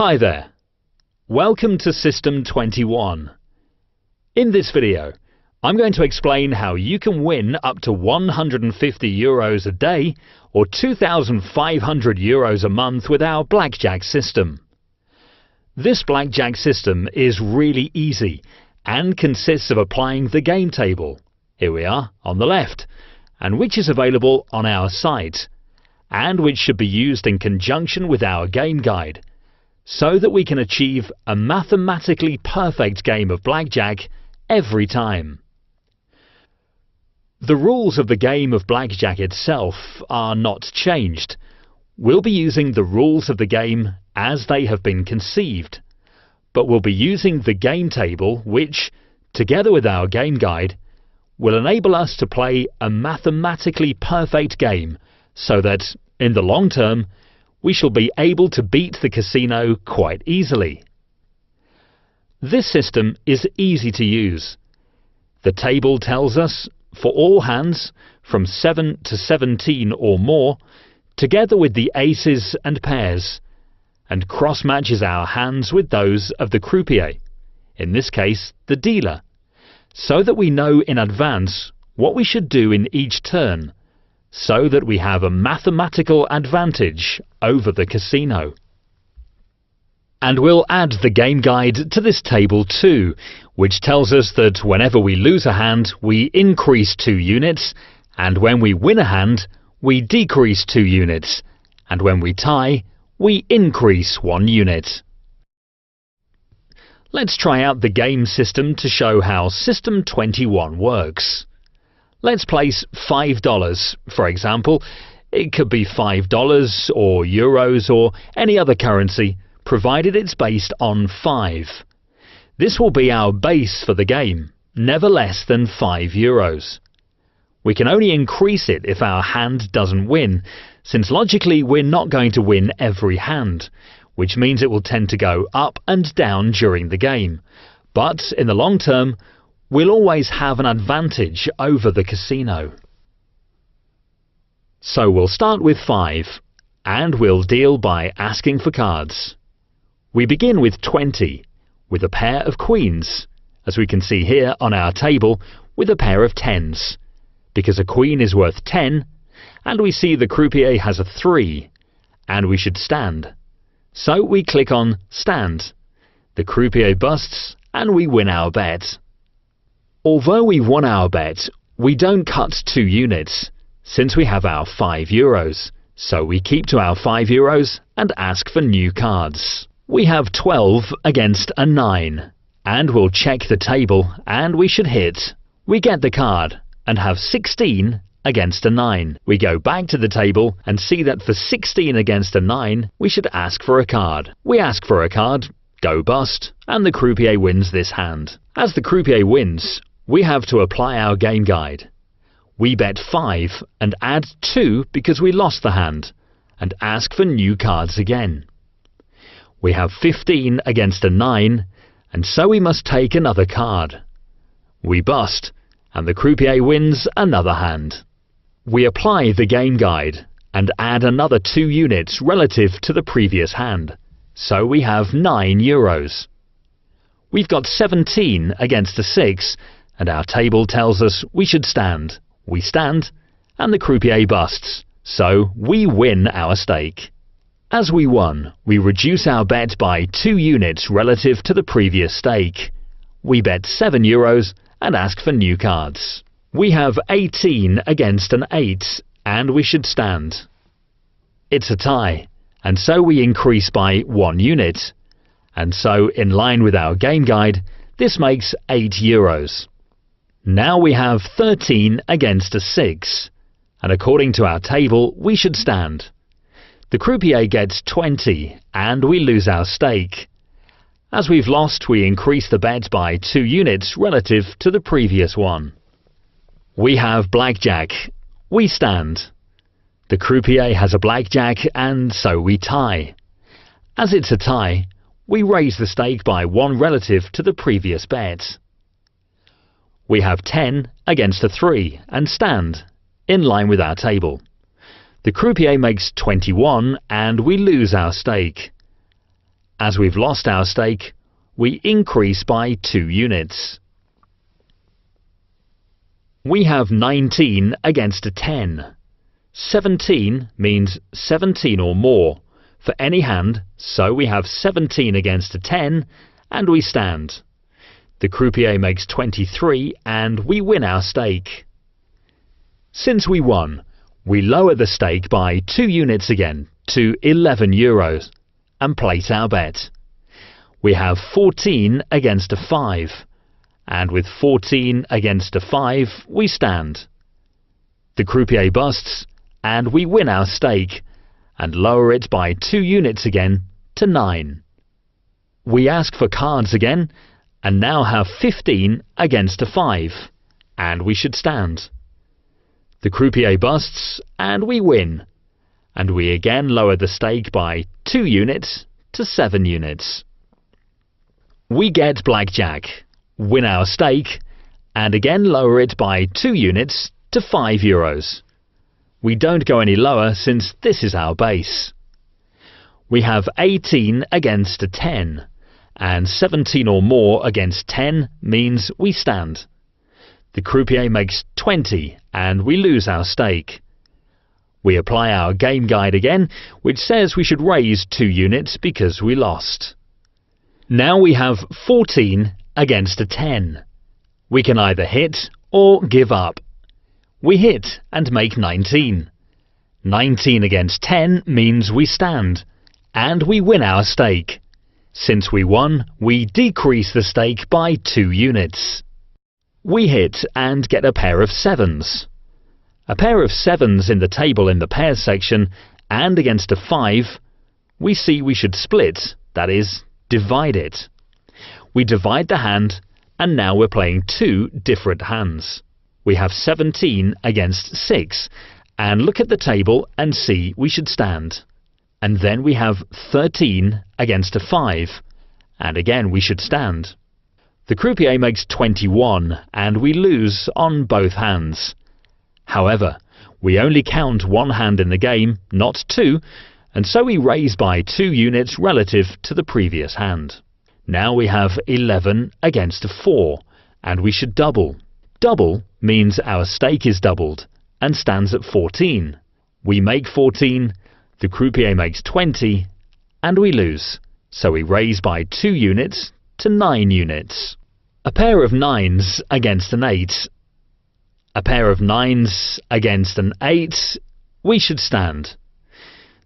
Hi there. Welcome to System 21. In this video, I'm going to explain how you can win up to €150 a day or €2,500 a month with our blackjack system. This blackjack system is really easy and consists of applying the game table, here we are on the left, and which is available on our site, and which should be used in conjunction with our game guide, so that we can achieve a mathematically perfect game of blackjack every time. The rules of the game of blackjack itself are not changed. We'll be using the rules of the game as they have been conceived, but we'll be using the game table which, together with our game guide, will enable us to play a mathematically perfect game so that, in the long term, we shall be able to beat the casino quite easily. This system is easy to use. The table tells us, for all hands, from 7 to 17 or more, together with the aces and pairs, and cross-matches our hands with those of the croupier, in this case the dealer, so that we know in advance what we should do in each turn, so that we have a mathematical advantage over the casino. And we'll add the game guide to this table too, which tells us that whenever we lose a hand, we increase 2 units, and when we win a hand, we decrease 2 units, and when we tie, we increase 1 unit. Let's try out the game system to show how System 21 works. Let's place $5, for example. It could be $5 or euros or any other currency, provided it's based on 5. This will be our base for the game, never less than €5. We can only increase it if our hand doesn't win, since logically we're not going to win every hand, which means it will tend to go up and down during the game. But in the long term, we'll always have an advantage over the casino. So we'll start with 5, and we'll deal by asking for cards. We begin with 20, with a pair of queens, as we can see here on our table, with a pair of 10s, because a queen is worth 10, and we see the croupier has a 3, and we should stand. So we click on Stand. The croupier busts, and we win our bet. Although we won our bet, we don't cut 2 units, since we have our €5, so we keep to our €5 and ask for new cards. We have 12 against a 9, and we'll check the table, and we should hit. We get the card, and have 16 against a 9. We go back to the table and see that for 16 against a 9, we should ask for a card. We ask for a card, go bust, and the croupier wins this hand. As the croupier wins, we have to apply our game guide. We bet 5 and add 2 because we lost the hand, and ask for new cards again. We have 15 against a 9, and so we must take another card. We bust, and the croupier wins another hand. We apply the game guide and add another 2 units relative to the previous hand, so we have €9. We've got 17 against a 6, and our table tells us we should stand. We stand, and the croupier busts, so we win our stake. As we won, we reduce our bet by 2 units relative to the previous stake. We bet €7 and ask for new cards. We have 18 against an 8, and we should stand. It's a tie, and so we increase by 1 unit. And so, in line with our game guide, this makes €8. Now we have 13 against a 6, and according to our table, we should stand. The croupier gets 20, and we lose our stake. As we've lost, we increase the bet by 2 units relative to the previous one. We have blackjack. We stand. The croupier has a blackjack, and so we tie. As it's a tie, we raise the stake by 1 relative to the previous bet. We have 10 against a 3 and stand, in line with our table. The croupier makes 21 and we lose our stake. As we've lost our stake, we increase by 2 units. We have 19 against a 10. 17 means 17 or more for any hand, so we have 17 against a 10 and we stand. The croupier makes 23 and we win our stake. Since we won, we lower the stake by 2 units again to €11 and place our bet. We have 14 against a 5, and with 14 against a 5 we stand. The croupier busts and we win our stake and lower it by 2 units again to 9. We ask for cards again and now have 15 against a 5, and we should stand. The croupier busts and we win, and we again lower the stake by 2 units to 7 units. We get blackjack, win our stake, and again lower it by 2 units to €5. We don't go any lower since this is our base. We have 18 against a 10, and 17 or more against 10 means we stand. The croupier makes 20 and we lose our stake. We apply our game guide again, which says we should raise 2 units because we lost. Now we have 14 against a 10. We can either hit or give up. We hit and make 19. 19 against 10 means we stand, and we win our stake. Since we won, we decrease the stake by 2 units. We hit and get a pair of 7s. A pair of 7s in the table in the pairs section, and against a 5, we see we should split, that is, divide it. We divide the hand, and now we're playing 2 different hands. We have 17 against 6, and look at the table and see we should stand. And then we have 13 against a 5, and again we should stand. The croupier makes 21, and we lose on both hands. However, we only count 1 hand in the game, not 2, and so we raise by 2 units relative to the previous hand. Now we have 11 against a 4, and we should double. Double means our stake is doubled and stands at 14. We make 14, the croupier makes 20, and we lose, so we raise by 2 units to 9 units. A pair of 9s against an 8. A pair of 9s against an 8, we should stand.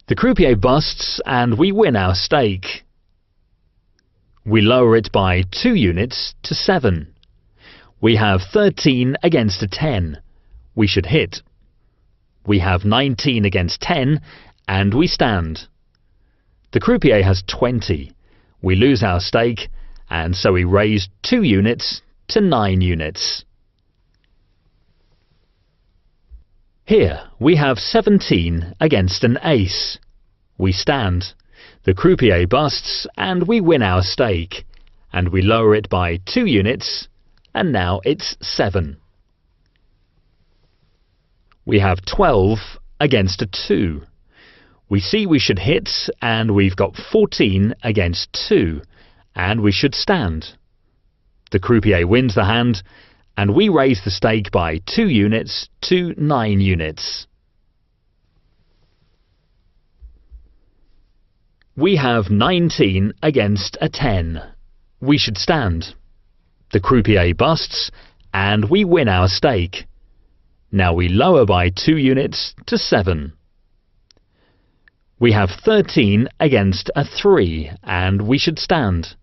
The croupier busts and we win our stake. We lower it by 2 units to 7. We have 13 against a 10. We should hit. We have 19 against 10 and we stand. The croupier has 20. We lose our stake and so we raise 2 units to 9 units. Here we have 17 against an ace. We stand. The croupier busts and we win our stake, and we lower it by 2 units, and now it's 7. We have 12 against a 2. We see we should hit, and we've got 14 against 2, and we should stand. The croupier wins the hand, and we raise the stake by 2 units to 9 units. We have 19 against a 10. We should stand. The croupier busts, and we win our stake. Now we lower by 2 units to 7. We have 13 against a 3, and we should stand.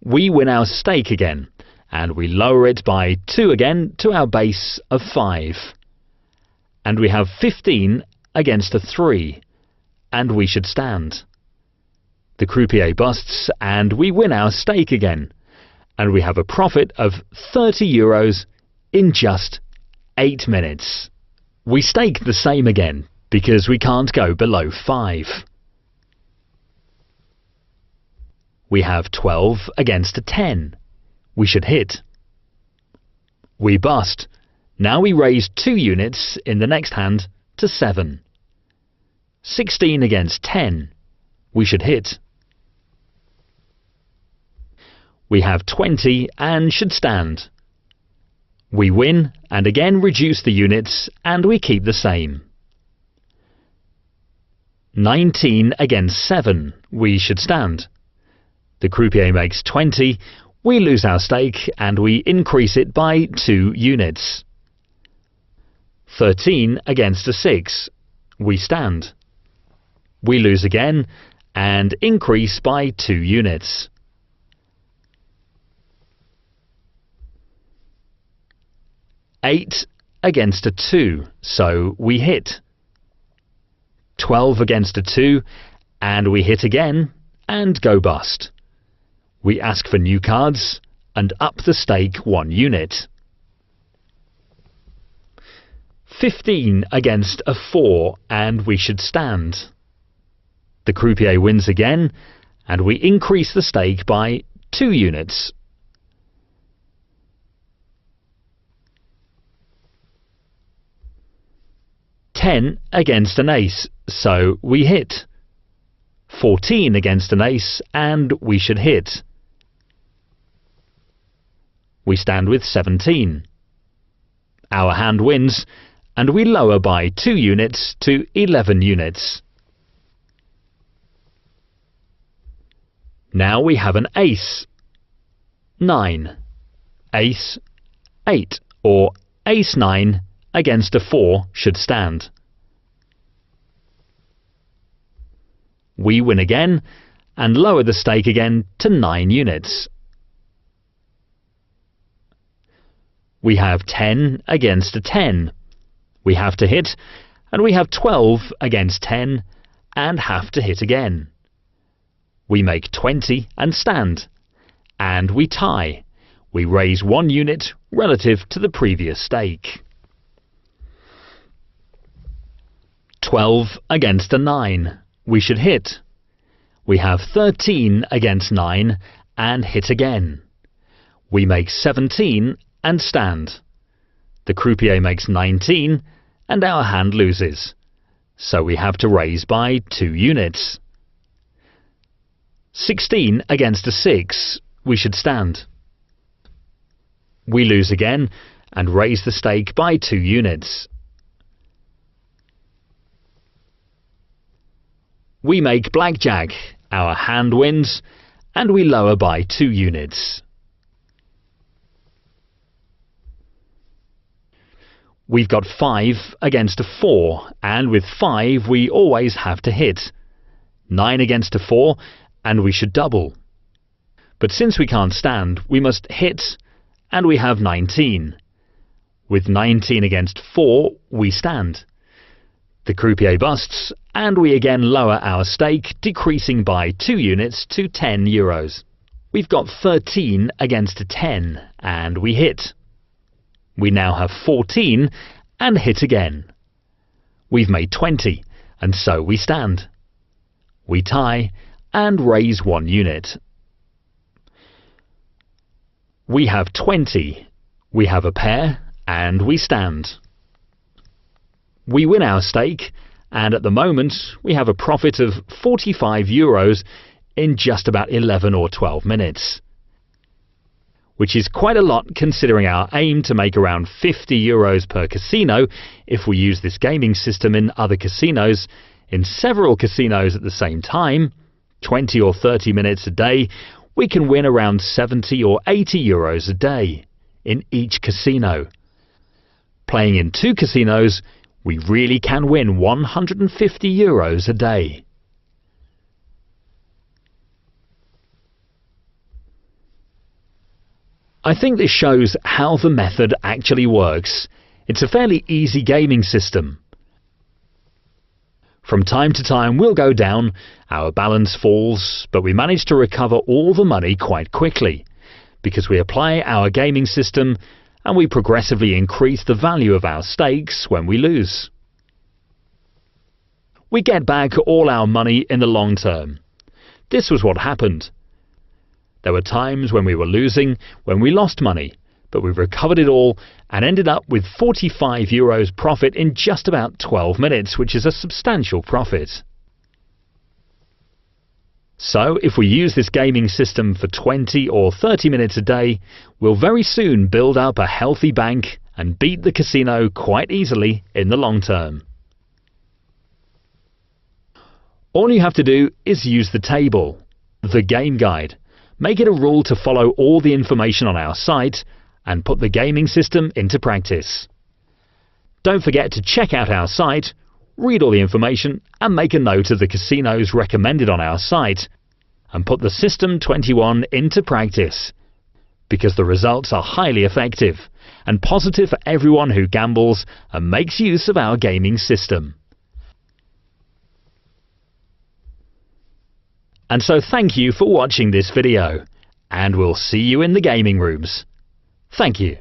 We win our stake again, and we lower it by 2 again to our base of 5. And we have 15 against a 3, and we should stand. The croupier busts and we win our stake again, and we have a profit of €30 in just 8 minutes. We stake the same again because we can't go below 5. We have 12 against a 10. We should hit. We bust. Now we raise 2 units in the next hand to 7. 16 against 10. We should hit. We have 20 and should stand. We win and again reduce the units and we keep the same. 19 against 7. We should stand. The croupier makes 20. We lose our stake and we increase it by 2 units. 13 against a 6. We stand. We lose again and increase by 2 units. 8 against a 2, so we hit. 12 against a 2, and we hit again and go bust. We ask for new cards and up the stake 1 unit. 15 against a 4, and we should stand. The croupier wins again, and we increase the stake by 2 units. 10 against an ace, so we hit. 14 against an ace, and we should hit. We stand with 17. Our hand wins, and we lower by 2 units to 11 units. Now we have an ace. 9. Ace, 8, or ace 9 against a 4 should stand. We win again and lower the stake again to 9 units. We have 10 against a 10. We have to hit, and we have 12 against 10 and have to hit again. We make 20 and stand, and we tie. We raise 1 unit relative to the previous stake. 12 against a 9. We should hit. We have 13 against 9 and hit again. We make 17 and stand. The croupier makes 19 and our hand loses, so we have to raise by 2 units. 16 against a 6. We should stand. We lose again and raise the stake by 2 units. We make blackjack, our hand wins, and we lower by 2 units. We've got 5 against a 4, and with 5 we always have to hit. 9 against a 4, and we should double. But since we can't stand, we must hit, and we have 19. With 19 against 4, we stand. The croupier busts, and we again lower our stake, decreasing by 2 units to 10 euros. We've got 13 against a 10, and we hit. We now have 14 and hit again. We've made 20, and so we stand. We tie and raise 1 unit. We have 20. We have a pair, and we stand. We win our stake, and at the moment we have a profit of 45 euros in just about 11 or 12 minutes. Which is quite a lot considering our aim to make around 50 euros per casino if we use this gaming system in other casinos, in several casinos at the same time, 20 or 30 minutes a day, we can win around 70 or 80 euros a day in each casino. Playing in 2 casinos, we really can win 150 euros a day. I think this shows how the method actually works. It's a fairly easy gaming system. From time to time we'll go down, our balance falls, but we manage to recover all the money quite quickly, because we apply our gaming system and we progressively increase the value of our stakes when we lose. We get back all our money in the long term. This was what happened. There were times when we were losing, when we lost money, but we recovered it all and ended up with 45 euros profit in just about 12 minutes, which is a substantial profit. So if we use this gaming system for 20 or 30 minutes a day, we'll very soon build up a healthy bank and beat the casino quite easily in the long term. All you have to do is use the table, the game guide. Make it a rule to follow all the information on our site and put the gaming system into practice. Don't forget to check out our site, read all the information and make a note of the casinos recommended on our site and put the System 21 into practice, because the results are highly effective and positive for everyone who gambles and makes use of our gaming system. And so thank you for watching this video, and we'll see you in the gaming rooms. Thank you.